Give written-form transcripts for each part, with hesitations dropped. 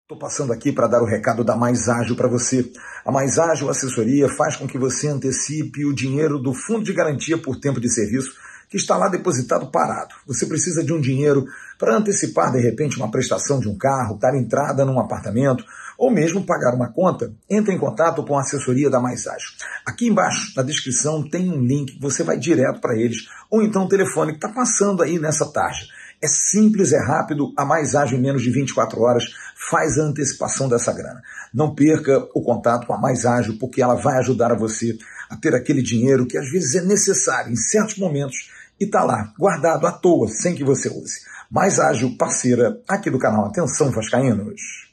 Estou passando aqui para dar o recado da Mais Ágil para você. A Mais Ágil Assessoria faz com que você antecipe o dinheiro do Fundo de Garantia por Tempo de Serviço que está lá depositado parado. Você precisa de um dinheiro para antecipar, de repente, uma prestação de um carro, dar entrada num apartamento ou mesmo pagar uma conta. Entre em contato com a assessoria da Mais Ágil. Aqui embaixo, na descrição, tem um link, você vai direto para eles, ou então o telefone que está passando aí nessa tarja. É simples, é rápido, a Mais Ágil em menos de 24 horas faz a antecipação dessa grana. Não perca o contato com a Mais Ágil, porque ela vai ajudar a você a ter aquele dinheiro que às vezes é necessário em certos momentos e está lá, guardado à toa, sem que você use. Mais Ágil, parceira aqui do canal Atenção Vascaínos.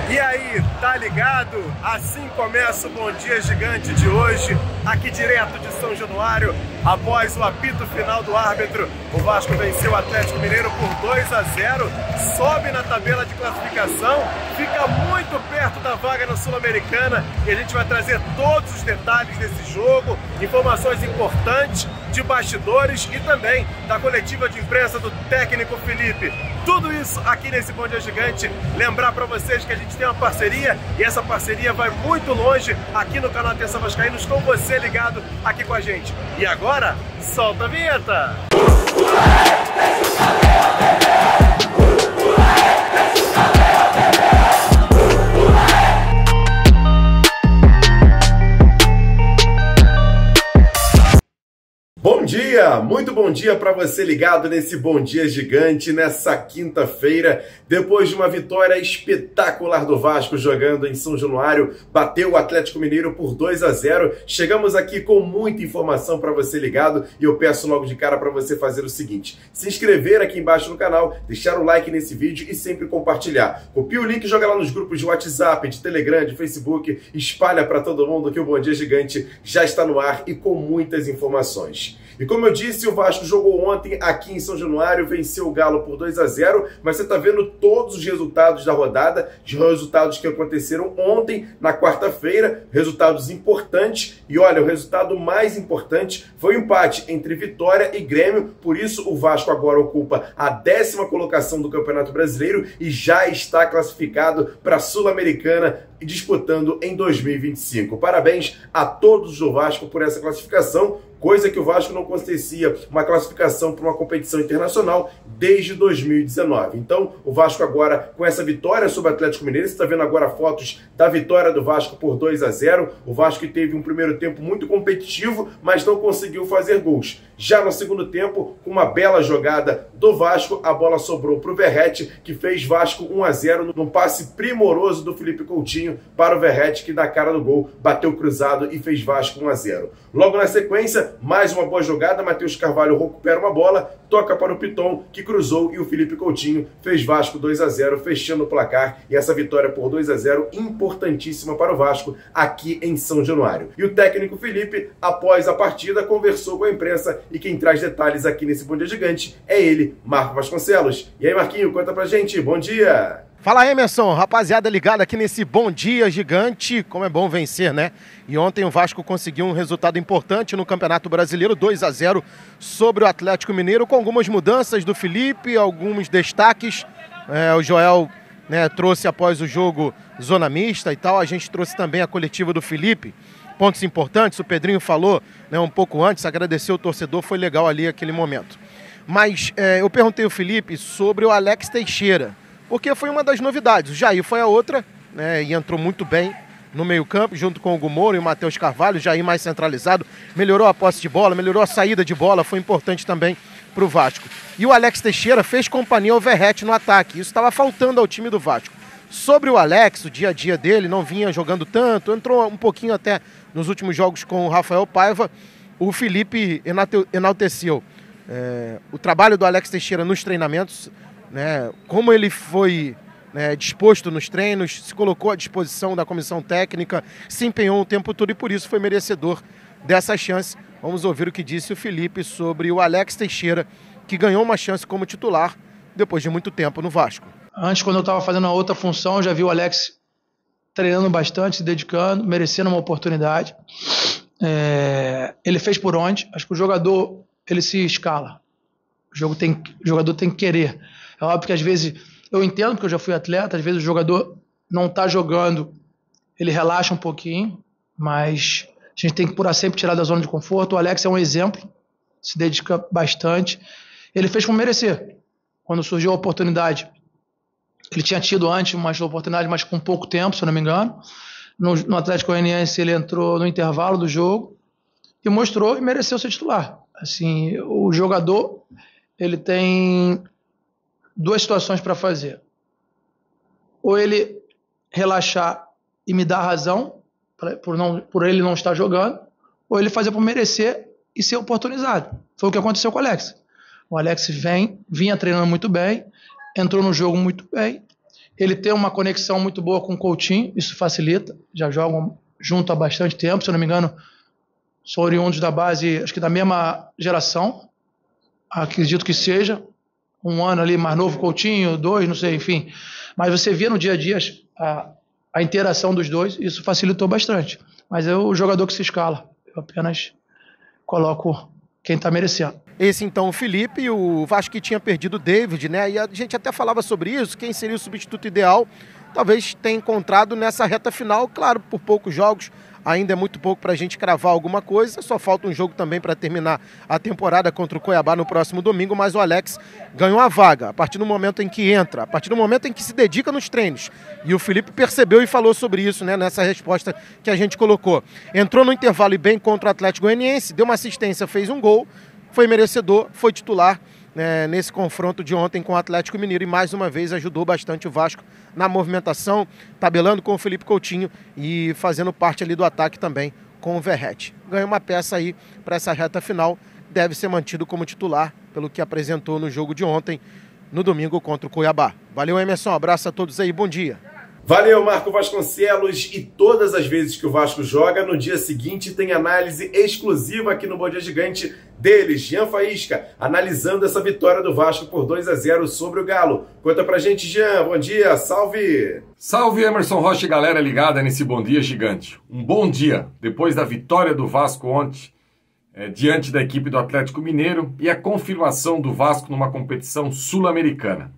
E aí, tá ligado? Assim começa o Bom Dia Gigante de hoje, aqui direto de São Januário. Após o apito final do árbitro, o Vasco venceu o Atlético Mineiro por 2-0, sobe na tabela de classificação, fica muito perto da vaga na Sul-Americana e a gente vai trazer todos os detalhes desse jogo, informações importantes de bastidores e também da coletiva de imprensa do técnico Felipe. Tudo isso aqui nesse Bom Dia Gigante. Lembrar para vocês que a gente tem uma parceria e essa parceria vai muito longe aqui no canal Atenção Vascaínos, com você ligado aqui com a gente. E agora, solta a vinheta! Bom dia, muito bom dia para você ligado nesse Bom Dia Gigante, nessa quinta-feira, depois de uma vitória espetacular do Vasco jogando em São Januário, bateu o Atlético Mineiro por 2-0, chegamos aqui com muita informação para você ligado e eu peço logo de cara para você fazer o seguinte, se inscrever aqui embaixo no canal, deixar o like nesse vídeo e sempre compartilhar. Copia o link, joga lá nos grupos de WhatsApp, de Telegram, de Facebook, espalha para todo mundo que o Bom Dia Gigante já está no ar e com muitas informações. E como eu disse, o Vasco jogou ontem aqui em São Januário, venceu o Galo por 2-0, mas você está vendo todos os resultados da rodada, os resultados que aconteceram ontem, na quarta-feira, resultados importantes. E olha, o resultado mais importante foi o empate entre Vitória e Grêmio, por isso o Vasco agora ocupa a 10ª colocação do Campeonato Brasileiro e já está classificado para a Sul-Americana, disputando em 2025. Parabéns a todos do Vasco por essa classificação, coisa que o Vasco não acontecia uma classificação para uma competição internacional desde 2019. Então, o Vasco agora, com essa vitória sobre o Atlético Mineiro, você está vendo agora fotos da vitória do Vasco por 2-0. O Vasco teve um primeiro tempo muito competitivo, mas não conseguiu fazer gols. Já no segundo tempo, com uma bela jogada do Vasco, a bola sobrou para o Verratti, que fez Vasco 1-0 num passe primoroso do Felipe Coutinho para o Verratti, que na cara do gol bateu cruzado e fez Vasco 1-0. Logo na sequência, mais uma boa jogada, Matheus Carvalho recupera uma bola, toca para o Piton, que cruzou, e o Felipe Coutinho fez Vasco 2-0, fechando o placar, e essa vitória por 2-0 importantíssima para o Vasco aqui em São Januário. E o técnico Felipe, após a partida, conversou com a imprensa, e quem traz detalhes aqui nesse Bom Dia Gigante é ele, Marco Vasconcelos. E aí, Marquinho, conta pra gente, bom dia! Fala, Emerson, rapaziada ligada aqui nesse Bom Dia Gigante, como é bom vencer, né? E ontem o Vasco conseguiu um resultado importante no Campeonato Brasileiro, 2-0 sobre o Atlético Mineiro, com algumas mudanças do Felipe, alguns destaques. O Joel, né, trouxe após o jogo zona mista e tal, a gente trouxe também a coletiva do Felipe. Pontos importantes, o Pedrinho falou, né, um pouco antes, agradeceu o torcedor, foi legal ali aquele momento. Mas eu perguntei ao Felipe sobre o Alex Teixeira, porque foi uma das novidades. O Jair foi a outra, né, e entrou muito bem no meio-campo, junto com o Hugo Moura e o Matheus Carvalho. O Jair mais centralizado, melhorou a posse de bola, melhorou a saída de bola, foi importante também para o Vasco. E o Alex Teixeira fez companhia ao Verratti no ataque, isso estava faltando ao time do Vasco. Sobre o Alex, o dia a dia dele, não vinha jogando tanto, entrou um pouquinho até nos últimos jogos com o Rafael Paiva. O Felipe enalteceu o trabalho do Alex Teixeira nos treinamentos, né, como ele foi, né, disposto nos treinos, se colocou à disposição da comissão técnica, se empenhou o tempo todo e por isso foi merecedor dessa chance. Vamos ouvir o que disse o Felipe sobre o Alex Teixeira, que ganhou uma chance como titular depois de muito tempo no Vasco. Antes, quando eu estava fazendo a outra função, eu já vi o Alex treinando bastante, se dedicando, merecendo uma oportunidade. Ele fez por onde? Acho que o jogador, ele se escala. O jogador tem que querer. É óbvio que às vezes Eu entendo, porque eu já fui atleta, às vezes o jogador não está jogando, ele relaxa um pouquinho, mas a gente tem que procurar sempre tirar da zona de conforto. O Alex é um exemplo, se dedica bastante. Ele fez por merecer. Quando surgiu a oportunidade, ele tinha tido antes uma oportunidade, mas com pouco tempo, se eu não me engano. No Atlético Goianiense ele entrou no intervalo do jogo e mostrou e mereceu ser titular. Assim, o jogador, ele tem duas situações para fazer. Ou ele relaxar e me dar razão por ele não estar jogando, ou ele fazer por merecer e ser oportunizado. Foi o que aconteceu com o Alex. O Alex vinha treinando muito bem, entrou no jogo muito bem, ele tem uma conexão muito boa com o Coutinho, isso facilita, já jogam junto há bastante tempo, se eu não me engano, são oriundos da base, acho que da mesma geração, acredito que seja, um ano ali mais novo Coutinho, 2, não sei, enfim, mas você via no dia a dia a interação dos dois, isso facilitou bastante, mas é o jogador que se escala, eu apenas coloco quem está merecendo. Esse então o Felipe, o Vasco que tinha perdido o David, né? E a gente até falava sobre isso, quem seria o substituto ideal, talvez tenha encontrado nessa reta final, claro, por poucos jogos, ainda é muito pouco para a gente cravar alguma coisa, só falta um jogo também para terminar a temporada contra o Cuiabá no próximo domingo, mas o Alex ganhou a vaga a partir do momento em que entra, a partir do momento em que se dedica nos treinos. E o Felipe percebeu e falou sobre isso, né, nessa resposta que a gente colocou. Entrou no intervalo e bem contra o Atlético Goianiense, deu uma assistência, fez um gol, foi merecedor, foi titular, né, nesse confronto de ontem com o Atlético Mineiro e mais uma vez ajudou bastante o Vasco na movimentação, tabelando com o Felipe Coutinho e fazendo parte ali do ataque também com o Verratti. Ganhou uma peça aí para essa reta final, deve ser mantido como titular pelo que apresentou no jogo de ontem, no domingo contra o Cuiabá. Valeu, Emerson, um abraço a todos aí, bom dia. Valeu, Marco Vasconcelos, e todas as vezes que o Vasco joga, no dia seguinte tem análise exclusiva aqui no Bom Dia Gigante deles, Jean Faísca, analisando essa vitória do Vasco por 2-0 sobre o Galo. Conta pra gente, Jean, bom dia, salve! Salve, Emerson Rocha e galera ligada nesse Bom Dia Gigante. Um bom dia, depois da vitória do Vasco ontem, diante da equipe do Atlético Mineiro e a confirmação do Vasco numa competição sul-americana.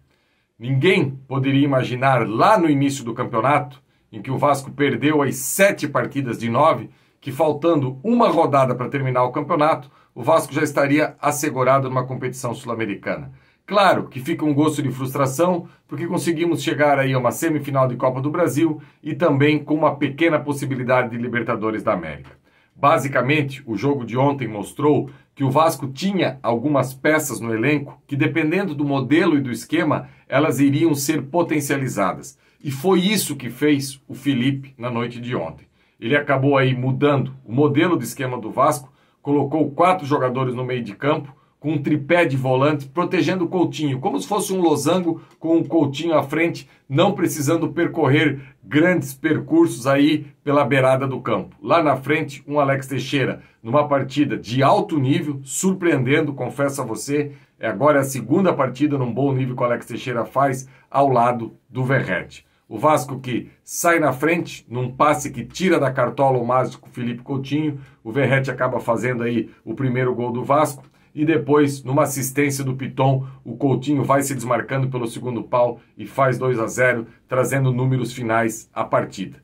Ninguém poderia imaginar lá no início do campeonato, em que o Vasco perdeu as 7 partidas de 9, que faltando uma rodada para terminar o campeonato, o Vasco já estaria assegurado numa competição sul-americana. Claro que fica um gosto de frustração, porque conseguimos chegar aí a uma semifinal de Copa do Brasil e também com uma pequena possibilidade de Libertadores da América. Basicamente, o jogo de ontem mostrou que o Vasco tinha algumas peças no elenco que, dependendo do modelo e do esquema, elas iriam ser potencializadas. E foi isso que fez o Felipe na noite de ontem. Ele acabou aí mudando o modelo de esquema do Vasco, colocou 4 jogadores no meio de campo, com um tripé de volante, protegendo o Coutinho, como se fosse um losango com o Coutinho à frente, não precisando percorrer grandes percursos aí pela beirada do campo. Lá na frente, um Alex Teixeira, numa partida de alto nível, surpreendendo, confesso a você, agora é a segunda partida num bom nível que o Alex Teixeira faz ao lado do Verratti. O Vasco que sai na frente, num passe que tira da cartola o mágico Felipe Coutinho, o Verratti acaba fazendo aí o primeiro gol do Vasco, e depois, numa assistência do Piton, o Coutinho vai se desmarcando pelo segundo pau e faz 2-0, trazendo números finais à partida.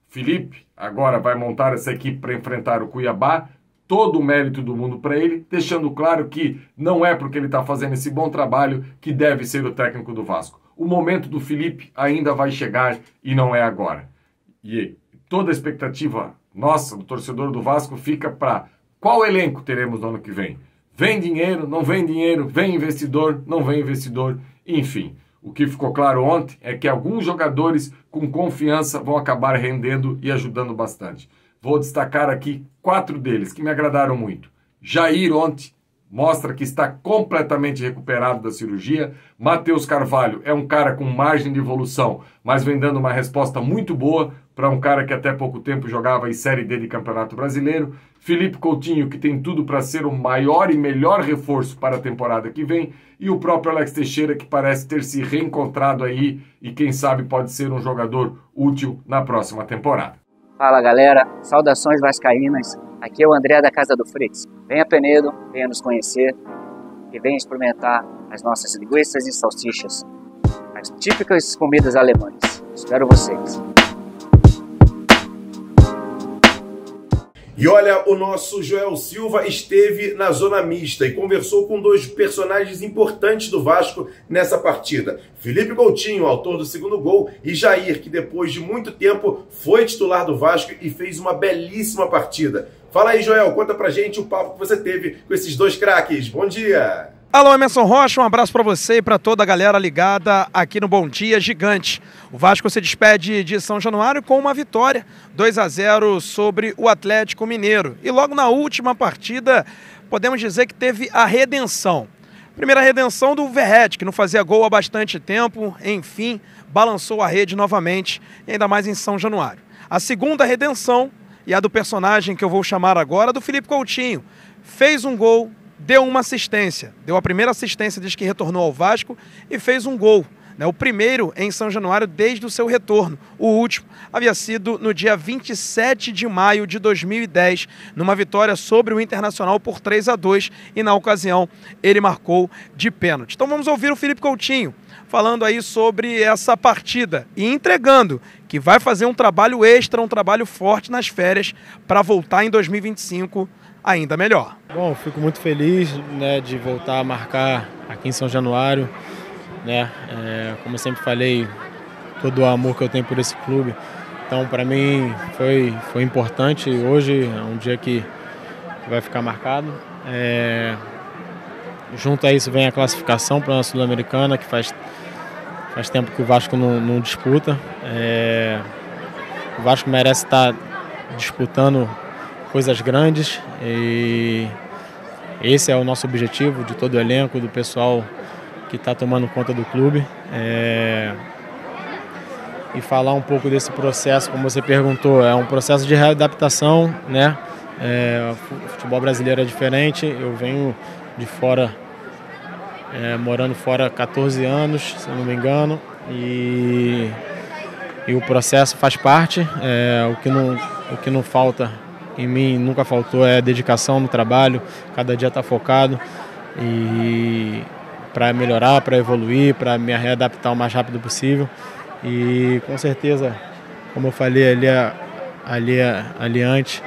Felipe agora vai montar essa equipe para enfrentar o Cuiabá, todo o mérito do mundo para ele, deixando claro que não é porque ele está fazendo esse bom trabalho que deve ser o técnico do Vasco. O momento do Felipe ainda vai chegar e não é agora. E toda a expectativa nossa, do torcedor do Vasco, fica para qual elenco teremos no ano que vem. Vem dinheiro, não vem dinheiro, vem investidor, não vem investidor, enfim. O que ficou claro ontem é que alguns jogadores com confiança vão acabar rendendo e ajudando bastante. Vou destacar aqui 4 deles que me agradaram muito. Jair ontem mostra que está completamente recuperado da cirurgia. Matheus Carvalho é um cara com margem de evolução, mas vem dando uma resposta muito boa para um cara que até pouco tempo jogava em Série D de Campeonato Brasileiro. Felipe Coutinho, que tem tudo para ser o maior e melhor reforço para a temporada que vem. E o próprio Alex Teixeira, que parece ter se reencontrado aí e quem sabe pode ser um jogador útil na próxima temporada. Fala galera, saudações vascaínas, aqui é o André da Casa do Fritz. Venha Penedo, venha nos conhecer e venha experimentar as nossas linguiças e salsichas. as típicas comidas alemãs. Espero vocês. E olha, o nosso Joel Silva esteve na zona mista e conversou com dois personagens importantes do Vasco nessa partida. Felipe Coutinho, autor do segundo gol, e Jair, que depois de muito tempo foi titular do Vasco e fez uma belíssima partida. Fala aí, Joel, conta pra gente o papo que você teve com esses dois craques. Bom dia! Alô, Emerson Rocha, um abraço para você e para toda a galera ligada aqui no Bom Dia Gigante. O Vasco se despede de São Januário com uma vitória, 2-0 sobre o Atlético Mineiro. E logo na última partida, podemos dizer que teve a redenção. Primeira redenção do Verret, que não fazia gol há bastante tempo, enfim, balançou a rede novamente, e ainda mais em São Januário. A segunda redenção, e a do personagem que eu vou chamar agora, do Felipe Coutinho, fez um gol, deu uma assistência, deu a primeira assistência desde que retornou ao Vasco e fez um gol, né? O primeiro em São Januário desde o seu retorno. O último havia sido no dia 27 de maio de 2010, numa vitória sobre o Internacional por 3-2 e na ocasião ele marcou de pênalti. Então vamos ouvir o Felipe Coutinho falando aí sobre essa partida e entregando que vai fazer um trabalho extra, um trabalho forte nas férias para voltar em 2025 ainda melhor. Bom, fico muito feliz, né, de voltar a marcar aqui em São Januário, né? Como eu sempre falei, todo o amor que eu tenho por esse clube. Então, para mim, foi importante. Hoje é um dia que vai ficar marcado. Junto a isso vem a classificação para a Sul-Americana, que faz tempo que o Vasco não disputa. O Vasco merece estar disputando coisas grandes e esse é o nosso objetivo, de todo o elenco, do pessoal que está tomando conta do clube. E falar um pouco desse processo, como você perguntou, é um processo de readaptação, né? O futebol brasileiro é diferente, eu venho de fora, morando fora há 14 anos, se eu não me engano, e o processo faz parte. O que não falta em mim, nunca faltou, é dedicação no trabalho, cada dia estar focado e para melhorar, para evoluir, para me readaptar o mais rápido possível. E com certeza, como eu falei ali antes,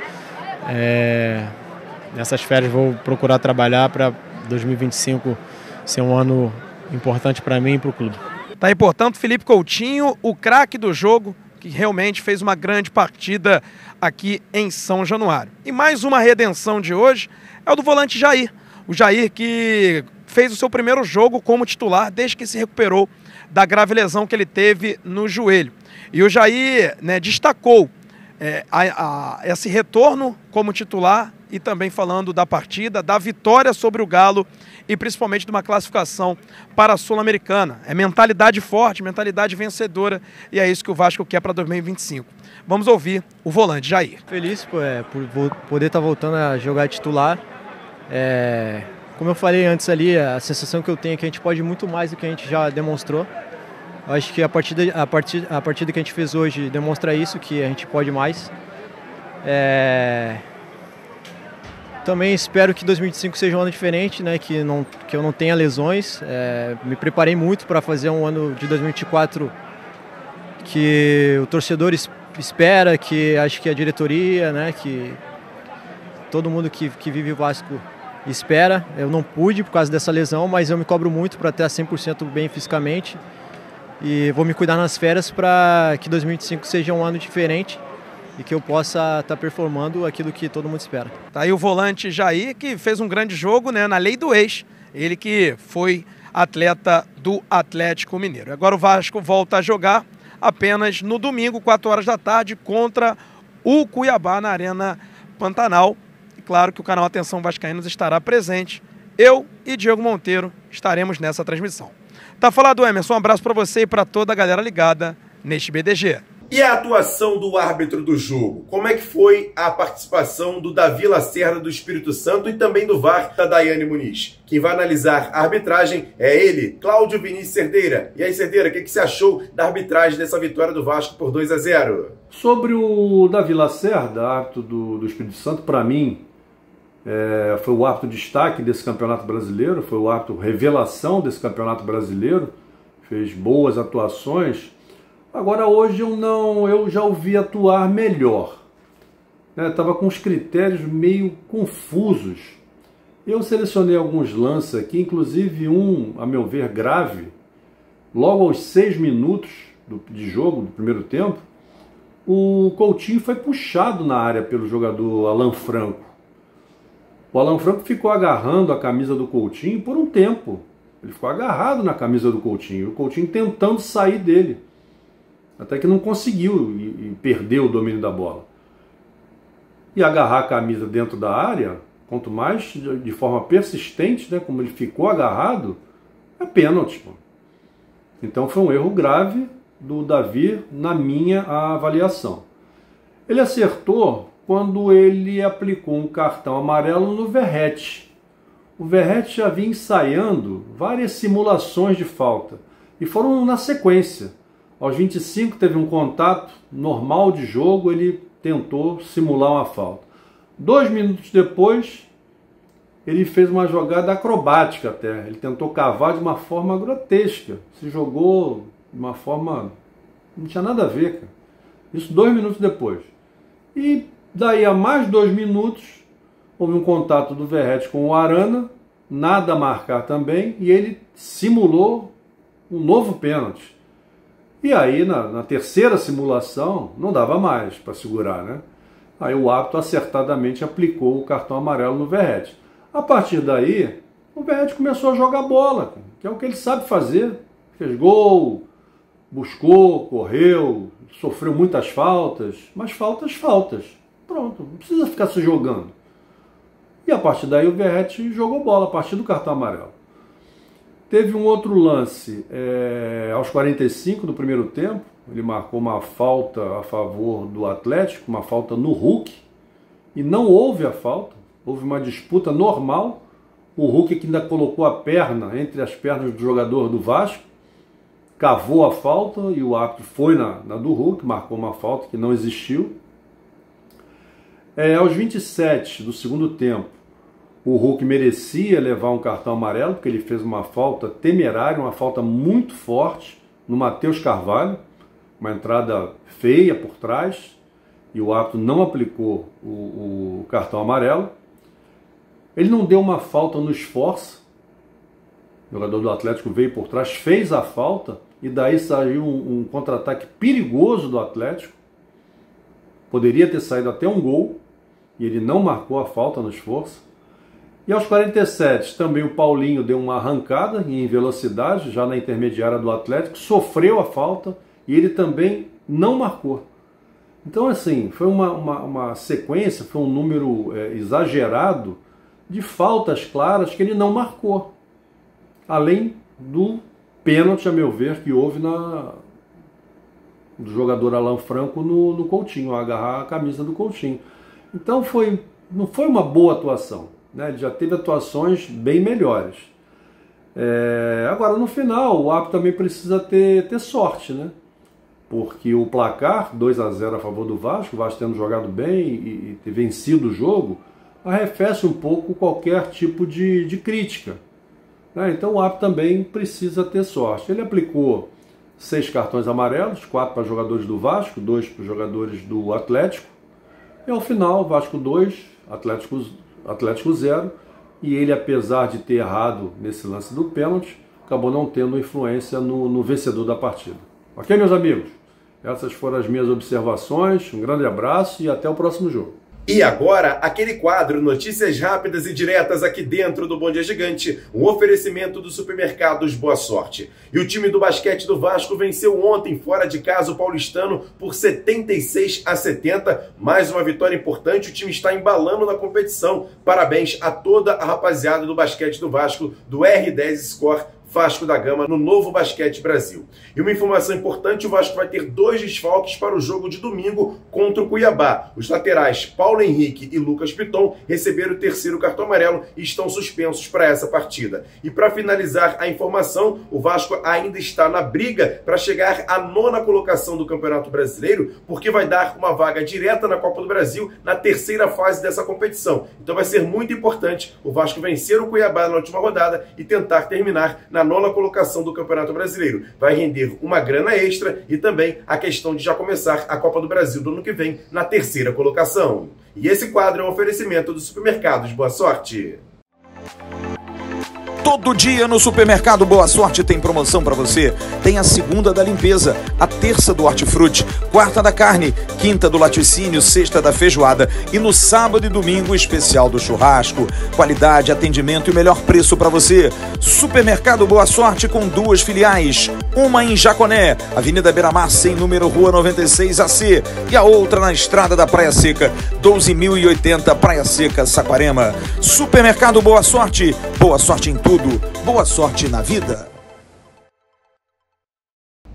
nessas férias vou procurar trabalhar para 2025 ser um ano importante para mim e para o clube. Tá aí, portanto, Felipe Coutinho, o craque do jogo, que realmente fez uma grande partida aqui em São Januário. E mais uma redenção de hoje é o do volante Jair. O Jair que fez o seu primeiro jogo como titular desde que se recuperou da grave lesão que ele teve no joelho. E o Jair, né, destacou esse retorno como titular e também falando da partida, da vitória sobre o Galo e principalmente de uma classificação para a Sul-Americana. É mentalidade forte, mentalidade vencedora e é isso que o Vasco quer para 2025. Vamos ouvir o volante Jair. Feliz por poder estar voltando a jogar titular. Como eu falei antes ali, a sensação que eu tenho é que a gente pode muito mais do que a gente já demonstrou. Eu acho que a partida que a gente fez hoje demonstra isso, que a gente pode mais. Também espero que 2025 seja um ano diferente, né? Que eu não tenha lesões. Me preparei muito para fazer um ano de 2024 que o torcedor espera, que acho que a diretoria, né? Que todo mundo que vive o Vasco espera. Eu não pude por causa dessa lesão, mas eu me cobro muito para estar 100% bem fisicamente. E vou me cuidar nas férias para que 2025 seja um ano diferente e que eu possa estar performando aquilo que todo mundo espera. Tá aí o volante Jair, que fez um grande jogo, né, na lei do ex. Ele que foi atleta do Atlético Mineiro. Agora o Vasco volta a jogar apenas no domingo, 4 horas da tarde, contra o Cuiabá na Arena Pantanal. E claro que o canal Atenção Vascaínos estará presente. Eu e Diego Monteiro estaremos nessa transmissão. Tá falado, Emerson, um abraço para você e para toda a galera ligada neste BDG. E a atuação do árbitro do jogo? Como é que foi a participação do Davi Lacerda do Espírito Santo e também do VAR da Daiane Muniz? Quem vai analisar a arbitragem é ele, Cláudio Vinícius Cerdeira. E aí, Cerdeira, o que você achou da arbitragem dessa vitória do Vasco por 2-0? Sobre o Davi Lacerda, árbitro do Espírito Santo, para mim, foi o árbitro destaque desse campeonato brasileiro, foi o árbitro revelação desse campeonato brasileiro, fez boas atuações. Agora hoje eu já o vi atuar melhor. Estava com os critérios meio confusos. Eu selecionei alguns lances aqui, inclusive um, a meu ver, grave. Logo aos 6 minutos de jogo, do primeiro tempo, o Coutinho foi puxado na área pelo jogador Alan Franco. O Alan Franco ficou agarrando a camisa do Coutinho por um tempo. Ele ficou agarrado na camisa do Coutinho. O Coutinho tentando sair dele. Até que não conseguiu e perdeu o domínio da bola. E agarrar a camisa dentro da área, quanto mais de forma persistente, né, como ele ficou agarrado, é pênalti. Pô. Então foi um erro grave do Davi na minha avaliação. Ele acertou quando ele aplicou um cartão amarelo no Verratti. O Verratti já vinha ensaiando várias simulações de falta e foram na sequência. Aos 25 teve um contato normal de jogo, ele tentou simular uma falta. 2 minutos depois, ele fez uma jogada acrobática até. Ele tentou cavar de uma forma grotesca. Se jogou de uma forma... não tinha nada a ver, cara. Isso 2 minutos depois. E daí a mais 2 minutos, houve um contato do Verratti com o Arana, nada a marcar também, e ele simulou um novo pênalti. E aí, na terceira simulação, não dava mais para segurar, né? Aí o árbitro acertadamente aplicou o cartão amarelo no Verratti. A partir daí, o Verratti começou a jogar bola, que é o que ele sabe fazer. Fez gol, buscou, correu, sofreu muitas faltas, mas faltas. Pronto, não precisa ficar se jogando. E a partir daí o Verratti jogou bola, a partir do cartão amarelo. Teve um outro lance, aos 45 do primeiro tempo, ele marcou uma falta a favor do Atlético, uma falta no Hulk, e não houve a falta, houve uma disputa normal, o Hulk que ainda colocou a perna entre as pernas do jogador do Vasco, cavou a falta e o árbitro foi na do Hulk, marcou uma falta que não existiu. Aos 27 do segundo tempo, o Hulk merecia levar um cartão amarelo, porque ele fez uma falta temerária, uma falta muito forte no Matheus Carvalho, uma entrada feia por trás, e o árbitro não aplicou o cartão amarelo. Ele não deu uma falta no esforço, o jogador do Atlético veio por trás, fez a falta, e daí saiu um contra-ataque perigoso do Atlético, poderia ter saído até um gol, e ele não marcou a falta no esforço. E aos 47, também o Paulinho deu uma arrancada em velocidade, já na intermediária do Atlético, sofreu a falta e ele também não marcou. Então, assim, foi uma sequência, foi um número exagerado de faltas claras que ele não marcou. Além do pênalti, a meu ver, que houve do jogador Alan Franco no Coutinho, agarrar a camisa do Coutinho. Então, não foi uma boa atuação. Ele já teve atuações bem melhores. Agora, no final, o árbitro também precisa ter sorte, né? Porque o placar, 2-0 a favor do Vasco, o Vasco tendo jogado bem e ter vencido o jogo, arrefece um pouco qualquer tipo de crítica. Então o árbitro também precisa ter sorte. Ele aplicou 6 cartões amarelos, 4 para jogadores do Vasco, 2 para os jogadores do Atlético. E ao final, Vasco 2, Atlético 0, e ele, apesar de ter errado nesse lance do pênalti, acabou não tendo influência no vencedor da partida. Ok, meus amigos? Essas foram as minhas observações, um grande abraço e até o próximo jogo. E agora, aquele quadro Notícias Rápidas e Diretas aqui dentro do Bom Dia Gigante, um oferecimento dos supermercados Boa Sorte. E o time do basquete do Vasco venceu ontem, fora de casa, o Paulistano por 76-70. Mais uma vitória importante, o time está embalando na competição. Parabéns a toda a rapaziada do basquete do Vasco, do R10 Score Vasco da Gama no Novo Basquete Brasil. E uma informação importante, o Vasco vai ter 2 desfalques para o jogo de domingo contra o Cuiabá. Os laterais Paulo Henrique e Lucas Piton receberam o 3º cartão amarelo e estão suspensos para essa partida. E para finalizar a informação, o Vasco ainda está na briga para chegar à 9ª colocação do Campeonato Brasileiro, porque vai dar uma vaga direta na Copa do Brasil na 3ª fase dessa competição. Então vai ser muito importante o Vasco vencer o Cuiabá na última rodada e tentar terminar na na 9ª colocação do Campeonato Brasileiro. Vai render uma grana extra e também a questão de já começar a Copa do Brasil do ano que vem na 3ª colocação. E esse quadro é um oferecimento dos supermercados Boa Sorte. Todo dia no Supermercado Boa Sorte tem promoção para você. Tem a segunda da limpeza, a terça do hortifruti, quarta da carne, quinta do laticínio, sexta da feijoada e no sábado e domingo o especial do churrasco. Qualidade, atendimento e melhor preço para você. Supermercado Boa Sorte com 2 filiais. Uma em Jaconé, Avenida Beira-Mar, sem número, Rua 96 AC. E a outra na Estrada da Praia Seca, 12.080, Praia Seca, Saquarema. Supermercado Boa Sorte em tudo. Boa sorte na vida.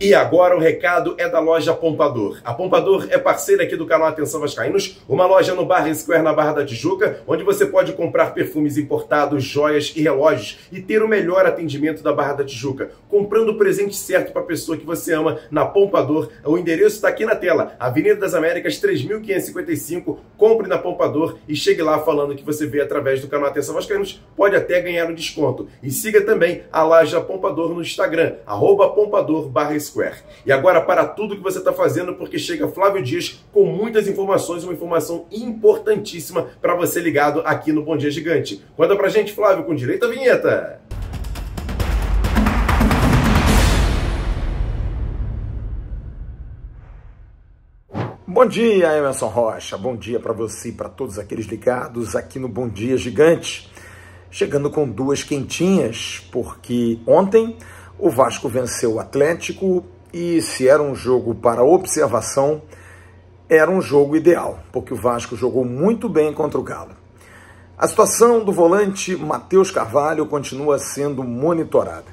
E agora o recado é da loja Pompador. A Pompador é parceira aqui do canal Atenção Vascaínos, uma loja no Barra Square, na Barra da Tijuca, onde você pode comprar perfumes importados, joias e relógios e ter o melhor atendimento da Barra da Tijuca, comprando o presente certo para a pessoa que você ama na Pompador. O endereço está aqui na tela, Avenida das Américas 3555, compre na Pompador e chegue lá falando que você veio através do canal Atenção Vascaínos, pode até ganhar um desconto. E siga também a loja Pompador no Instagram, @Pompador_Square. E agora para tudo que você está fazendo, porque chega Flávio Dias com muitas informações, uma informação importantíssima para você ligado aqui no Bom Dia Gigante. Conta pra gente, Flávio, com direito à vinheta. Bom dia, Emerson Rocha. Bom dia para você e para todos aqueles ligados aqui no Bom Dia Gigante. Chegando com 2 quentinhas, porque ontem o Vasco venceu o Atlético e, se era um jogo para observação, era um jogo ideal, porque o Vasco jogou muito bem contra o Galo. A situação do volante Matheus Carvalho continua sendo monitorada.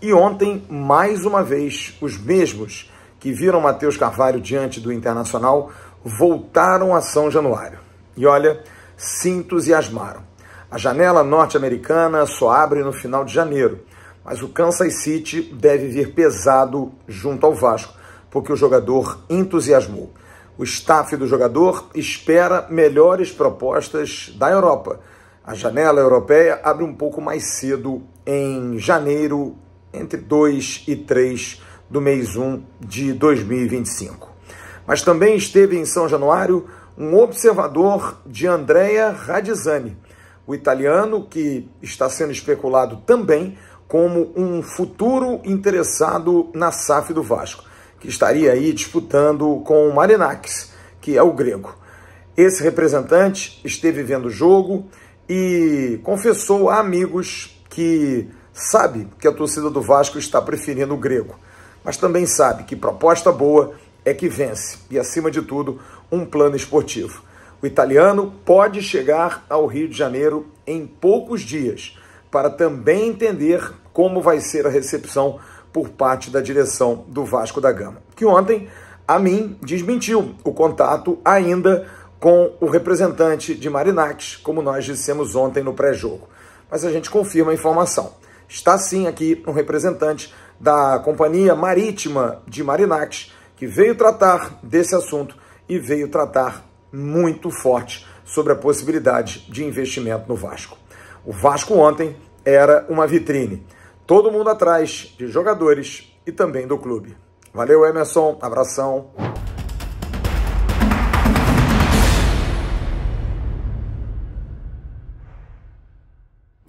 E ontem, mais uma vez, os mesmos que viram Matheus Carvalho diante do Internacional voltaram a São Januário. E olha, se entusiasmaram. A janela norte-americana só abre no final de janeiro. Mas o Kansas City deve vir pesado junto ao Vasco, porque o jogador entusiasmou. O staff do jogador espera melhores propostas da Europa. A janela europeia abre um pouco mais cedo, em janeiro, entre 2 e 3 do mês 1 de 2025. Mas também esteve em São Januário um observador de Andrea Radizzani, o italiano que está sendo especulado também como um futuro interessado na SAF do Vasco, que estaria aí disputando com o Marinakis, que é o grego. Esse representante esteve vendo o jogo e confessou a amigos que sabe que a torcida do Vasco está preferindo o grego, mas também sabe que proposta boa é que vence e, acima de tudo, um plano esportivo. O italiano pode chegar ao Rio de Janeiro em poucos dias para também entender como vai ser a recepção por parte da direção do Vasco da Gama, que ontem, a mim, desmentiu o contato ainda com o representante de Marinakis, como nós dissemos ontem no pré-jogo. Mas a gente confirma a informação. Está sim aqui um representante da Companhia Marítima de Marinakis, que veio tratar desse assunto e veio tratar muito forte sobre a possibilidade de investimento no Vasco. O Vasco ontem era uma vitrine. Todo mundo atrás de jogadores e também do clube. Valeu, Emerson. Abração.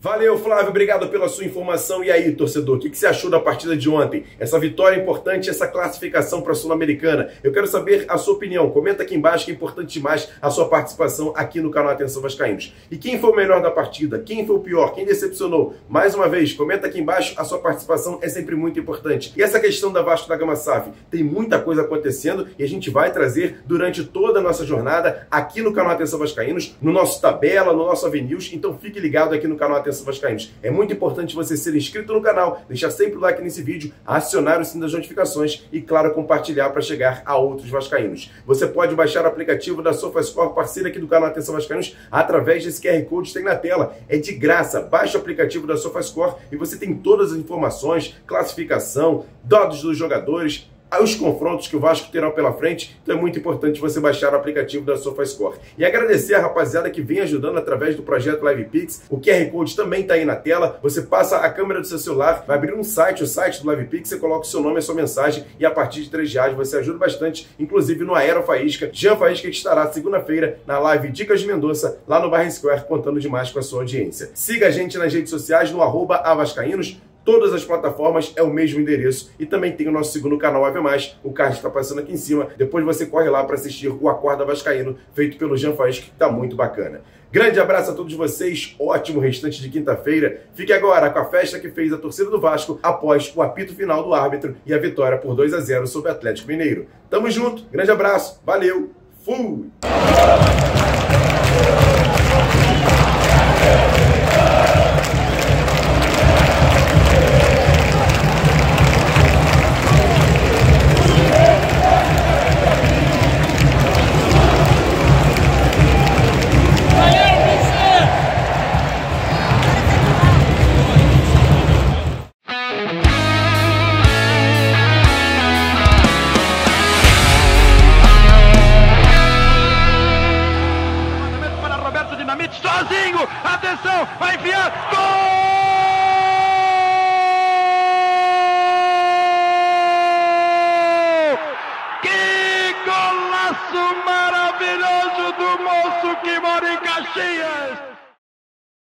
Valeu, Flávio, obrigado pela sua informação. E aí, torcedor, o que você achou da partida de ontem? Essa vitória importante, essa classificação para a Sul-Americana. Eu quero saber a sua opinião. Comenta aqui embaixo, que é importante demais a sua participação aqui no canal Atenção Vascaínos. E quem foi o melhor da partida? Quem foi o pior? Quem decepcionou? Mais uma vez, comenta aqui embaixo, a sua participação é sempre muito importante. E essa questão da Vasco da Gama SAF, tem muita coisa acontecendo e a gente vai trazer durante toda a nossa jornada aqui no canal Atenção Vascaínos, no nosso Tabela, no nosso Avenews. Então fique ligado aqui no canal Atenção Vascaínos. É muito importante você ser inscrito no canal, deixar sempre o like nesse vídeo, acionar o sininho das notificações e, claro, compartilhar para chegar a outros vascaínos. Você pode baixar o aplicativo da SofaScore, parceira aqui do canal Atenção Vascaínos, através desse QR Code que tem na tela. É de graça. Baixa o aplicativo da SofaScore e você tem todas as informações, classificação, dados dos jogadores, os confrontos que o Vasco terá pela frente, então é muito importante você baixar o aplicativo da SofaScore. E agradecer a rapaziada que vem ajudando através do projeto LivePix. O QR Code também está aí na tela. Você passa a câmera do seu celular, vai abrir um site, o site do LivePix, você coloca o seu nome e a sua mensagem e a partir de R$3 você ajuda bastante, inclusive no Aero Faísca. Jean Faísca que estará segunda-feira na live Dicas de Mendonça, lá no Barra Square, contando demais com a sua audiência. Siga a gente nas redes sociais no @avascaínos. Todas as plataformas é o mesmo endereço e também tem o nosso segundo canal Ave Mais, o card está passando aqui em cima, depois você corre lá para assistir o Acorda Vascaíno, feito pelo Jean Faísca, que está muito bacana. Grande abraço a todos vocês, ótimo restante de quinta-feira. Fique agora com a festa que fez a torcida do Vasco após o apito final do árbitro e a vitória por 2-0 sobre o Atlético Mineiro. Tamo junto, grande abraço, valeu, fui! Sozinho, atenção, vai enfiar, gol! Que golaço maravilhoso do moço que mora em Caxias!